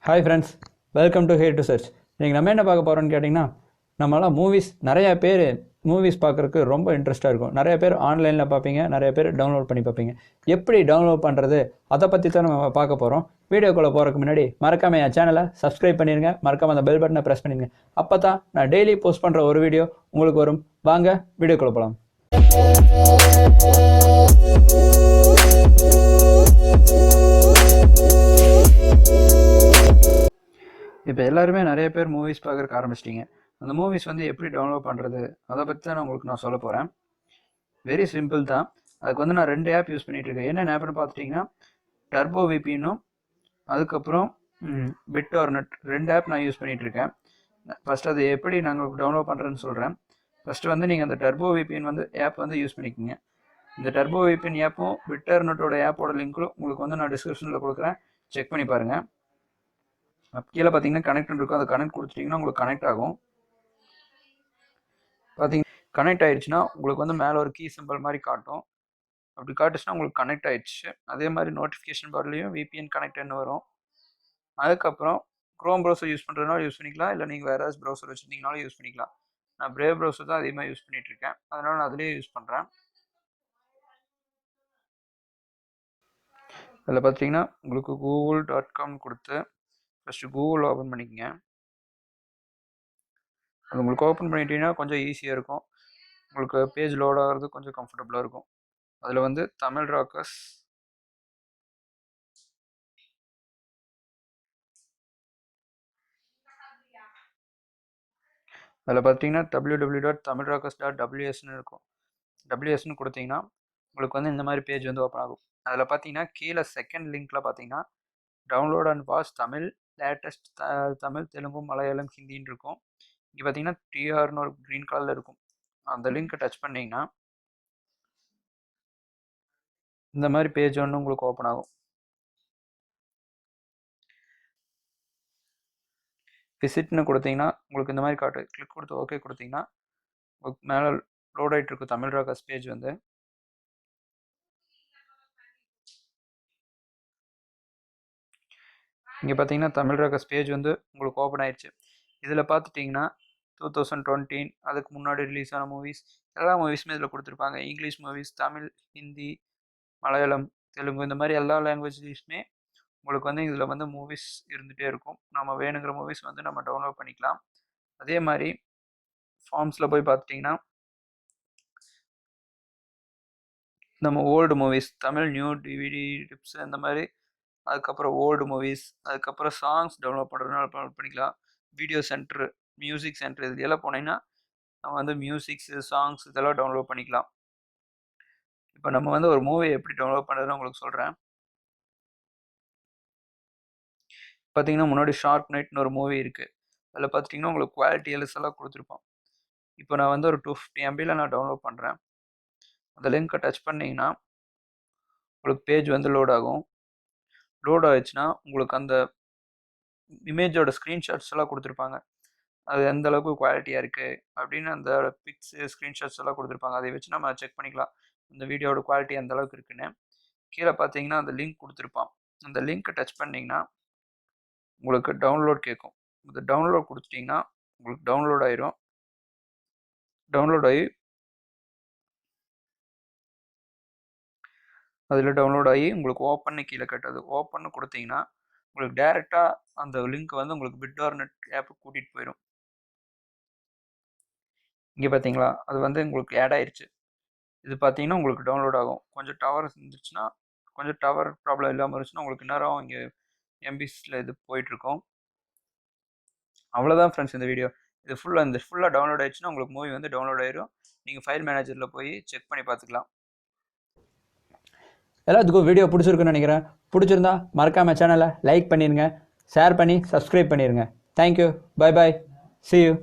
Hi friends, welcome to here to church. நீங்கள் நம்ம என்ன பார்க்க போகிறோன்னு கேட்டிங்கன்னா, நம்மளாம் நிறையா பேர் மூவிஸ் பார்க்குறதுக்கு ரொம்ப இன்ட்ரெஸ்ட்டாக இருக்கும். நிறைய பேர் ஆன்லைனில் பார்ப்பீங்க, நிறைய பேர் டவுன்லோட் பண்ணி பார்ப்பீங்க. எப்படி டவுன்லோட் பண்ணுறது அதை பற்றி தான் நம்ம பார்க்க போகிறோம். வீடியோக்குள்ளே போகிறதுக்கு முன்னாடி மறக்காமல் என் சேனலை சப்ஸ்கிரைப் பண்ணிடுங்க, மறக்காமல் அந்த பெல் பட்டனை ப்ரெஸ் பண்ணிடுங்க. அப்போ தான் நான் டெய்லி போஸ்ட் பண்ணுற ஒரு வீடியோ உங்களுக்கு வரும். வாங்க வீடியோக்குள்ளே போகலாம். இப்போ எல்லாருமே நிறைய பேர் மூவிஸ் பார்க்குறக்கு ஆரம்பிச்சிட்டிங்க. அந்த மூவிஸ் எப்படி டவுன்லோட் பண்ணுறது அதை பற்றி தான் நான் சொல்ல போகிறேன். வெரி சிம்பிள் தான். அதுக்கு நான் 2 ஆப் யூஸ் பண்ணிகிட்ருக்கேன். என்ன ஆப்னு பார்த்துட்டிங்கன்னா, டர்போ விபினும் அதுக்கப்புறம் பிட்டோர்னட் 2 ஆப் நான் யூஸ் பண்ணிகிட்ருக்கேன். ஃபஸ்ட் அது எப்படி நாங்கள் டவுன்லோட் பண்ணுறேன்னு சொல்கிறேன். ஃபஸ்ட்டு நீங்கள் அந்த டர்போ விபின் ஆப் யூஸ் பண்ணிக்கோங்க. இந்த டர்போ விபின் ஆப்பும் பிட்டோர்னட்டோட ஆப்போட லிங்க்கும் உங்களுக்கு நான் டிஸ்கிரிப்ஷனில் கொடுக்குறேன். செக் பண்ணி பாருங்கள். கீழே பார்த்தீங்கன்னா கனெக்ட் இருக்கும். அதை கனெக்ட் கொடுத்துட்டிங்கன்னா உங்களுக்கு கனெக்ட் ஆகும். பார்த்தீங்கன்னா கனெக்ட் ஆயிடுச்சுன்னா உங்களுக்கு மேலே ஒரு கீ சிம்பிள் மாதிரி காட்டும். அப்படி காட்டுச்சுன்னா உங்களுக்கு கனெக்ட் ஆயிடுச்சு. அதே மாதிரி நோட்டிஃபிகேஷன் பார்லையும் VPN கனெக்ட்னு வரும். அதுக்கப்புறம் க்ரோம் ப்ரௌசர் யூஸ் பண்ணுறதுனால யூஸ் பண்ணிக்கலாம், இல்லை நீங்கள் வேறு ஏதாவது ப்ரௌசர் வச்சுருந்தீங்கனாலும் யூஸ் பண்ணிக்கலாம். நான் பிரேவ் ப்ரௌசர் தான் அதிகமாக யூஸ் பண்ணிகிட்ருக்கேன், அதனால் நான் அதிலே யூஸ் பண்ணுறேன். அதில் பார்த்தீங்கன்னா உங்களுக்கு google.com கொடுத்து ஃபஸ்ட்டு கூகுள் ஓப்பன் பண்ணிக்கோங்க. அது உங்களுக்கு ஓப்பன் பண்ணிட்டீங்கன்னா கொஞ்சம் ஈஸியாக இருக்கும். உங்களுக்கு பேஜ் லோட் ஆகிறது கொஞ்சம் கம்ஃபர்டபுளாக இருக்கும். அதில் தமிழ் ராக்கர்ஸ் அதில் பார்த்தீங்கன்னா www.tamilrockers.ws இருக்கும். WSன்னு கொடுத்தீங்கன்னா உங்களுக்கு இந்த மாதிரி பேஜ் ஓப்பன் ஆகும். அதில் பார்த்தீங்கன்னா கீழே செகண்ட் லிங்க்கில் பார்த்தீங்கன்னா download and watch Tamil latest Tamil, Telugu, Malayalam, ஹிந்தின்னு இருக்கும். இங்கே பார்த்தீங்கன்னா டிஆர்னு ஒரு க்ரீன் கலரில் இருக்கும். அந்த லிங்க்கை டச் பண்ணிங்கன்னா இந்த மாதிரி பேஜ் உங்களுக்கு ஓப்பன் ஆகும். விசிட்னு கொடுத்தீங்கன்னா உங்களுக்கு இந்த மாதிரி காட்டு. கிளிக் கொடுத்து ஓகே கொடுத்தீங்கன்னா உங்களுக்கு மேலே லோட் ஆகிட்டு இருக்கும் தமிழ் ராக்கர்ஸ் பேஜ். இங்கே பார்த்தீங்கன்னா தமிழ் ராக்கர்ஸ் பேஜ் உங்களுக்கு ஓப்பன் ஆயிடுச்சு. இதில் பார்த்துட்டிங்கன்னா 2020 அதுக்கு முன்னாடி ரிலீஸ் ஆன மூவிஸ் எல்லா மூவிஸுமே இதில் கொடுத்துருப்பாங்க. இங்கிலீஷ் மூவிஸ், தமிழ், ஹிந்தி, மலையாளம், தெலுங்கு, இந்த மாதிரி எல்லா லாங்குவேஜ்லேயுமே உங்களுக்கு இதில் மூவிஸ் இருந்துகிட்டே இருக்கும். நம்ம வேணுங்கிற மூவிஸ் நம்ம டவுன்லோட் பண்ணிக்கலாம். அதே மாதிரி ஃபார்ம்ஸில் போய் பார்த்துட்டிங்கன்னா நம்ம old movies, Tamil new DVD tips, இந்த மாதிரி அதுக்கப்புறம் ஓல்டு மூவிஸ், அதுக்கப்புறம் சாங்ஸ் டவுன்லோட் பண்ணுறதுனால டவுன்லோட் பண்ணிக்கலாம். வீடியோ சென்டர், மியூசிக் சென்டர், இது எல்லாம் போனீங்கன்னா நம்ம மியூசிக்ஸு, சாங்ஸ் இதெல்லாம் டவுன்லோட் பண்ணிக்கலாம். இப்போ நம்ம ஒரு மூவி எப்படி டவுன்லோட் பண்ணுறதுன்னு உங்களுக்கு சொல்கிறேன். பார்த்தீங்கன்னா முன்னாடி ஷார்ப் நைட்னு ஒரு மூவி இருக்குது. அதில் பார்த்துட்டிங்கன்னா உங்களுக்கு குவாலிட்டி எல்லாம் கொடுத்துருப்போம். இப்போ நான் ஒரு 250 MBயில் நான் டவுன்லோட் பண்ணுறேன். அந்த லிங்க்கை டச் பண்ணிங்கன்னா உங்களுக்கு பேஜ் லோட் ஆகும். லோட் ஆகிடுச்சுன்னா உங்களுக்கு அந்த இமேஜோட ஸ்க்ரீன்ஷாட்ஸ் எல்லாம் கொடுத்துருப்பாங்க. அது எந்த அளவுக்கு குவாலிட்டியாக இருக்குது அப்படின்னு அந்த பிக்ஸு, ஸ்க்ரீன்ஷாட்ஸ் எல்லாம் கொடுத்துருப்பாங்க. அதை வச்சு நம்ம செக் பண்ணிக்கலாம் இந்த வீடியோட குவாலிட்டி எந்த அளவுக்கு இருக்குன்னு. கீழே பார்த்தீங்கன்னா அந்த லிங்க் கொடுத்துருப்பான். அந்த லிங்க்கை டச் பண்ணிங்கன்னா உங்களுக்கு டவுன்லோட் கேட்கும். இந்த டவுன்லோட் கொடுத்துட்டிங்கன்னா உங்களுக்கு டவுன்லோட் ஆயிரும். டவுன்லோட் ஆகி அதில் டவுன்லோட் ஆகி உங்களுக்கு ஓப்பன்னு கீழே கட்டுறது. ஓப்பன்னு கொடுத்தீங்கன்னா உங்களுக்கு டேரெக்டாக அந்த லிங்க் உங்களுக்கு பிட்டோர்னட் ஆப்பு கூட்டிகிட்டு போயிடும். இங்கே பார்த்தீங்களா, அது உங்களுக்கு ஆட் ஆயிடுச்சு. இது பார்த்தீங்கன்னா உங்களுக்கு டவுன்லோட் ஆகும். கொஞ்சம் டவர் இருந்துச்சுன்னா, கொஞ்சம் டவர் ப்ராப்ளம் இல்லாமல் இருந்துச்சுன்னா உங்களுக்கு நேரம் இங்கே எம்பிஸில் இது போயிட்டுருக்கும். அவ்வளோதான் ஃப்ரெண்ட்ஸ் இந்த வீடியோ. இது ஃபுல்லாக டவுன்லோட் ஆயிடுச்சுன்னா உங்களுக்கு மூவி டவுன்லோட் ஆயிடும். நீங்கள் ஃபைல் மேனேஜரில் போய் செக் பண்ணி பார்த்துக்கலாம். எல்லாத்துக்கும் வீடியோ பிடிச்சிருக்குன்னு நினைக்கிறேன். பிடிச்சிருந்தா மறக்காமல் சேனலை லைக் பண்ணிடுங்க, ஷேர் பண்ணி சப்ஸ்கிரைப் பண்ணிடுங்க. Thank you, bye bye, see you.